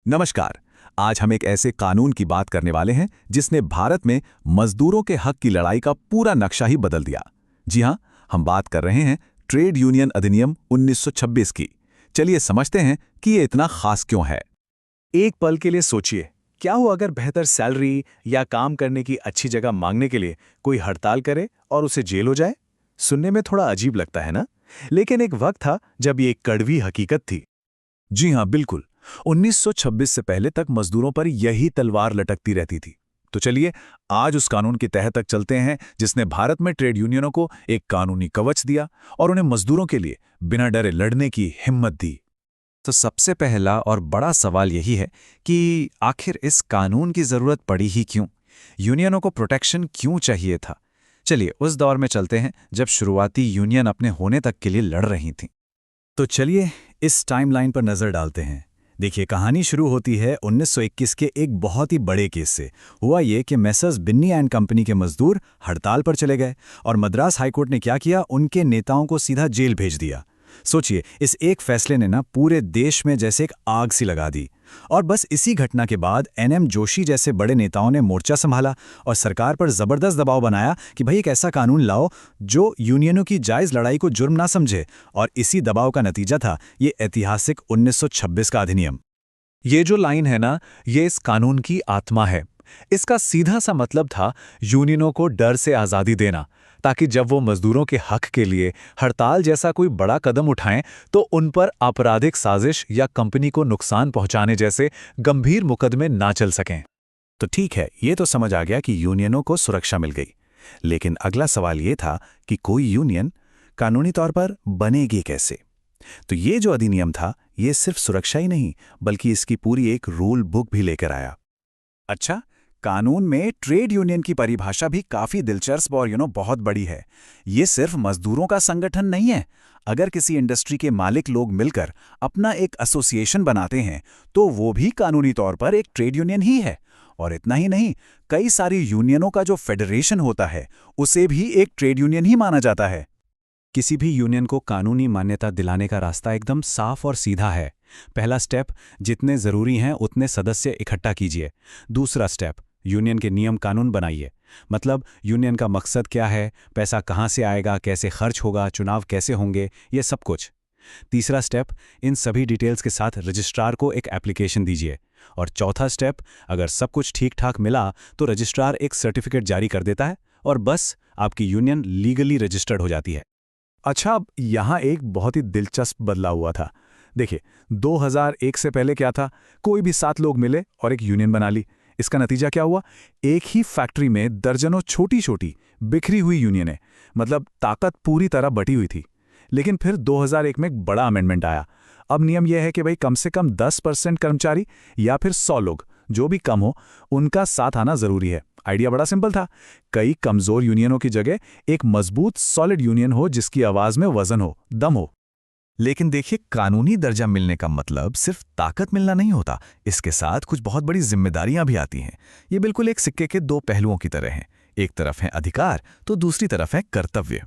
नमस्कार। आज हम एक ऐसे कानून की बात करने वाले हैं जिसने भारत में मजदूरों के हक की लड़ाई का पूरा नक्शा ही बदल दिया। जी हां, हम बात कर रहे हैं ट्रेड यूनियन अधिनियम 1926 की। चलिए समझते हैं कि ये इतना खास क्यों है। एक पल के लिए सोचिए, क्या हो अगर बेहतर सैलरी या काम करने की अच्छी जगह मांगने के लिए कोई हड़ताल करे और उसे जेल हो जाए। सुनने में थोड़ा अजीब लगता है ना, लेकिन एक वक्त था जब ये एक कड़वी हकीकत थी। जी हां, बिल्कुल। 1926 से पहले तक मजदूरों पर यही तलवार लटकती रहती थी। तो चलिए आज उस कानून की तह तक चलते हैं जिसने भारत में ट्रेड यूनियनों को एक कानूनी कवच दिया और उन्हें मजदूरों के लिए बिना डरे लड़ने की हिम्मत दी। तो सबसे पहला और बड़ा सवाल यही है कि आखिर इस कानून की जरूरत पड़ी ही क्यों? यूनियनों को प्रोटेक्शन क्यों चाहिए था? चलिए उस दौर में चलते हैं जब शुरुआती यूनियन अपने होने तक के लिए लड़ रही थीं। तो चलिए इस टाइमलाइन पर नजर डालते हैं। देखिए, कहानी शुरू होती है 1921 के एक बहुत ही बड़े केस से। हुआ ये कि मेसर्स बिन्नी एंड कंपनी के मजदूर हड़ताल पर चले गए और मद्रास हाईकोर्ट ने क्या किया, उनके नेताओं को सीधा जेल भेज दिया। सोचिए, इस एक फैसले ने ना पूरे देश में जैसे एक आग सी लगा दी। और बस इसी घटना के बाद एनएम जोशी जैसे बड़े नेताओं ने मोर्चा संभाला और सरकार पर जबरदस्त दबाव बनाया कि भाई एक ऐसा कानून लाओ जो यूनियनों की जायज लड़ाई को जुर्म ना समझे। और इसी दबाव का नतीजा था ये ऐतिहासिक 1926 का अधिनियम। ये जो लाइन है ना, ये इस कानून की आत्मा है। इसका सीधा सा मतलब था यूनियनों को डर से आज़ादी देना, ताकि जब वो मजदूरों के हक के लिए हड़ताल जैसा कोई बड़ा कदम उठाएं तो उन पर आपराधिक साजिश या कंपनी को नुकसान पहुंचाने जैसे गंभीर मुकदमे ना चल सकें। तो ठीक है, ये तो समझ आ गया कि यूनियनों को सुरक्षा मिल गई। लेकिन अगला सवाल ये था कि कोई यूनियन कानूनी तौर पर बनेगी कैसे? तो ये जो अधिनियम था, ये सिर्फ सुरक्षा ही नहीं बल्कि इसकी पूरी एक रूल बुक भी लेकर आया। अच्छा, कानून में ट्रेड यूनियन की परिभाषा भी काफी दिलचस्प और बहुत बड़ी है। ये सिर्फ मजदूरों का संगठन नहीं है। अगर किसी इंडस्ट्री के मालिक लोग मिलकर अपना एक एसोसिएशन बनाते हैं तो वो भी कानूनी तौर पर एक ट्रेड यूनियन ही है। और इतना ही नहीं, कई सारी यूनियनों का जो फेडरेशन होता है उसे भी एक ट्रेड यूनियन ही माना जाता है। किसी भी यूनियन को कानूनी मान्यता दिलाने का रास्ता एकदम साफ और सीधा है। पहला स्टेप, जितने जरूरी हैं उतने सदस्य इकट्ठा कीजिए। दूसरा स्टेप, यूनियन के नियम कानून बनाइए। मतलब यूनियन का मकसद क्या है, पैसा कहाँ से आएगा, कैसे खर्च होगा, चुनाव कैसे होंगे, ये सब कुछ। तीसरा स्टेप, इन सभी डिटेल्स के साथ रजिस्ट्रार को एक एप्लीकेशन दीजिए। और चौथा स्टेप, अगर सब कुछ ठीक ठाक मिला तो रजिस्ट्रार एक सर्टिफिकेट जारी कर देता है और बस आपकी यूनियन लीगली रजिस्टर्ड हो जाती है। अच्छा, अब यहाँ एक बहुत ही दिलचस्प बदलाव हुआ था। देखिए, 2001 से पहले क्या था, कोई भी 7 लोग मिले और एक यूनियन बना ली। इसका नतीजा क्या हुआ? एक ही फैक्ट्री में दर्जनों छोटी छोटी बिखरी हुई यूनियनें, मतलब ताकत पूरी तरह बटी हुई थी। लेकिन फिर 2001 में एक बड़ा अमेंडमेंट आया। अब नियम यह है कि भाई कम से कम 10% कर्मचारी या फिर 100 लोग, जो भी कम हो, उनका साथ आना जरूरी है। आइडिया बड़ा सिंपल था। कई कमजोर यूनियनों की जगह एक मजबूत सॉलिड यूनियन हो जिसकी आवाज में वजन हो, दम हो। लेकिन देखिए, कानूनी दर्जा मिलने का मतलब सिर्फ ताकत मिलना नहीं होता। इसके साथ कुछ बहुत बड़ी जिम्मेदारियां भी आती हैं। ये बिल्कुल एक सिक्के के दो पहलुओं की तरह हैं। एक तरफ है अधिकार तो दूसरी तरफ है कर्तव्य।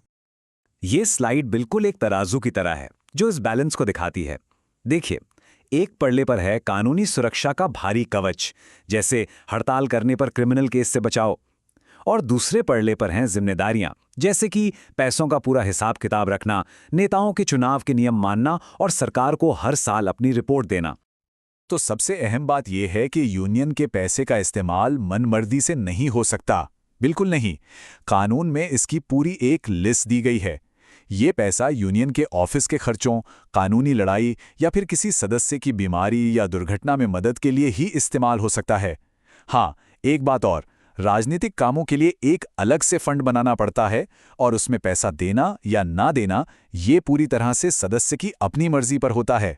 ये स्लाइड बिल्कुल एक तराजू की तरह है जो इस बैलेंस को दिखाती है। देखिए, एक पड़ले पर है कानूनी सुरक्षा का भारी कवच, जैसे हड़ताल करने पर क्रिमिनल केस से बचाओ, और दूसरे पड़ले पर हैं जिम्मेदारियां, जैसे कि पैसों का पूरा हिसाब किताब रखना, नेताओं के चुनाव के नियम मानना और सरकार को हर साल अपनी रिपोर्ट देना। तो सबसे अहम बात यह है कि यूनियन के पैसे का इस्तेमाल मनमर्जी से नहीं हो सकता। बिल्कुल नहीं। कानून में इसकी पूरी एक लिस्ट दी गई है। ये पैसा यूनियन के ऑफिस के खर्चों, कानूनी लड़ाई या फिर किसी सदस्य की बीमारी या दुर्घटना में मदद के लिए ही इस्तेमाल हो सकता है। हाँ, एक बात और, राजनीतिक कामों के लिए एक अलग से फंड बनाना पड़ता है और उसमें पैसा देना या ना देना ये पूरी तरह से सदस्य की अपनी मर्जी पर होता है।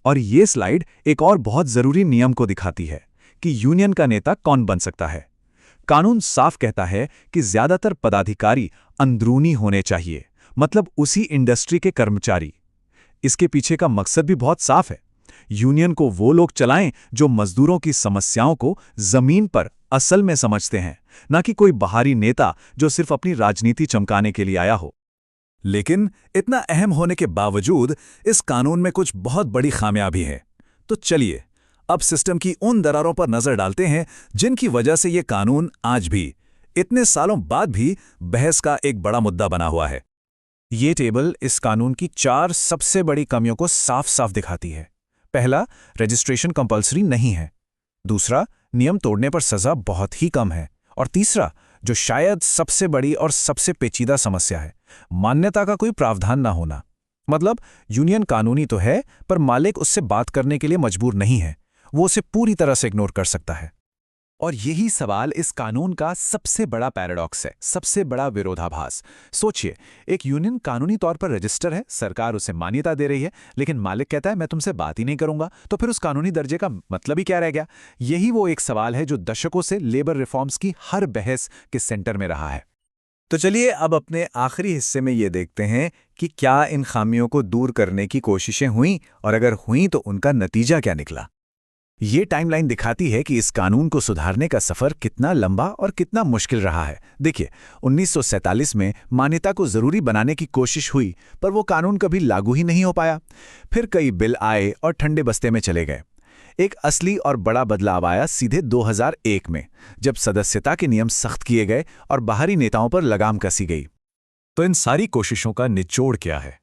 और ये स्लाइड एक और बहुत जरूरी नियम को दिखाती है कि यूनियन का नेता कौन बन सकता है। कानून साफ कहता है कि ज्यादातर पदाधिकारी अंदरूनी होने चाहिए, मतलब उसी इंडस्ट्री के कर्मचारी। इसके पीछे का मकसद भी बहुत साफ है। यूनियन को वो लोग चलाएं जो मजदूरों की समस्याओं को जमीन पर असल में समझते हैं, ना कि कोई बाहरी नेता जो सिर्फ अपनी राजनीति चमकाने के लिए आया हो। लेकिन इतना अहम होने के बावजूद इस कानून में कुछ बहुत बड़ी खामियां भी हैं। तो चलिए अब सिस्टम की उन दरारों पर नजर डालते हैं जिनकी वजह से ये कानून आज भी, इतने सालों बाद भी, बहस का एक बड़ा मुद्दा बना हुआ है। ये टेबल इस कानून की 4 सबसे बड़ी कमियों को साफ साफ दिखाती है। पहला, रजिस्ट्रेशन कंपल्सरी नहीं है। दूसरा, नियम तोड़ने पर सजा बहुत ही कम है। और तीसरा, जो शायद सबसे बड़ी और सबसे पेचीदा समस्या है, मान्यता का कोई प्रावधान ना होना। मतलब यूनियन कानूनी तो है, पर मालिक उससे बात करने के लिए मजबूर नहीं है, वो उसे पूरी तरह से इग्नोर कर सकता है। और यही सवाल इस कानून का सबसे बड़ा पैराडॉक्स है, सबसे बड़ा विरोधाभास। सोचिए, एक यूनियन कानूनी तौर पर रजिस्टर है, सरकार उसे मान्यता दे रही है, लेकिन मालिक कहता है मैं तुमसे बात ही नहीं करूंगा, तो फिर उस कानूनी दर्जे का मतलब ही क्या रह गया? यही वो एक सवाल है जो दशकों से लेबर रिफॉर्म्स की हर बहस के सेंटर में रहा है। तो चलिए अब अपने आखिरी हिस्से में ये देखते हैं कि क्या इन खामियों को दूर करने की कोशिशें हुईं, और अगर हुईं तो उनका नतीजा क्या निकला। ये टाइमलाइन दिखाती है कि इस कानून को सुधारने का सफर कितना लंबा और कितना मुश्किल रहा है। देखिए, 1947 में मान्यता को जरूरी बनाने की कोशिश हुई, पर वो कानून कभी लागू ही नहीं हो पाया। फिर कई बिल आए और ठंडे बस्ते में चले गए। एक असली और बड़ा बदलाव आया सीधे 2001 में, जब सदस्यता के नियम सख्त किए गए और बाहरी नेताओं पर लगाम कसी गई। तो इन सारी कोशिशों का निचोड़ क्या है?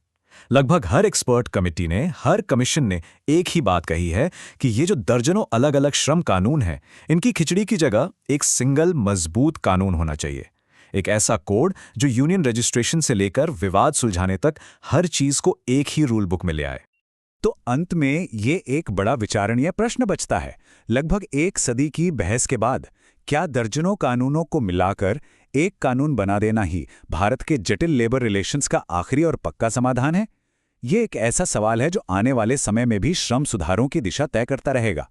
लगभग हर एक्सपर्ट कमेटी ने, हर कमीशन ने एक ही बात कही है कि ये जो दर्जनों अलग अलग श्रम कानून हैं, इनकी खिचड़ी की जगह एक सिंगल मजबूत कानून होना चाहिए। एक ऐसा कोड जो यूनियन रजिस्ट्रेशन से लेकर विवाद सुलझाने तक हर चीज को एक ही रूल बुक में ले आए। तो अंत में ये एक बड़ा विचारणीय प्रश्न बचता है। लगभग एक सदी की बहस के बाद क्या दर्जनों कानूनों को मिलाकर एक कानून बना देना ही भारत के जटिल लेबर रिलेशंस का आखिरी और पक्का समाधान है? ये एक ऐसा सवाल है जो आने वाले समय में भी श्रम सुधारों की दिशा तय करता रहेगा।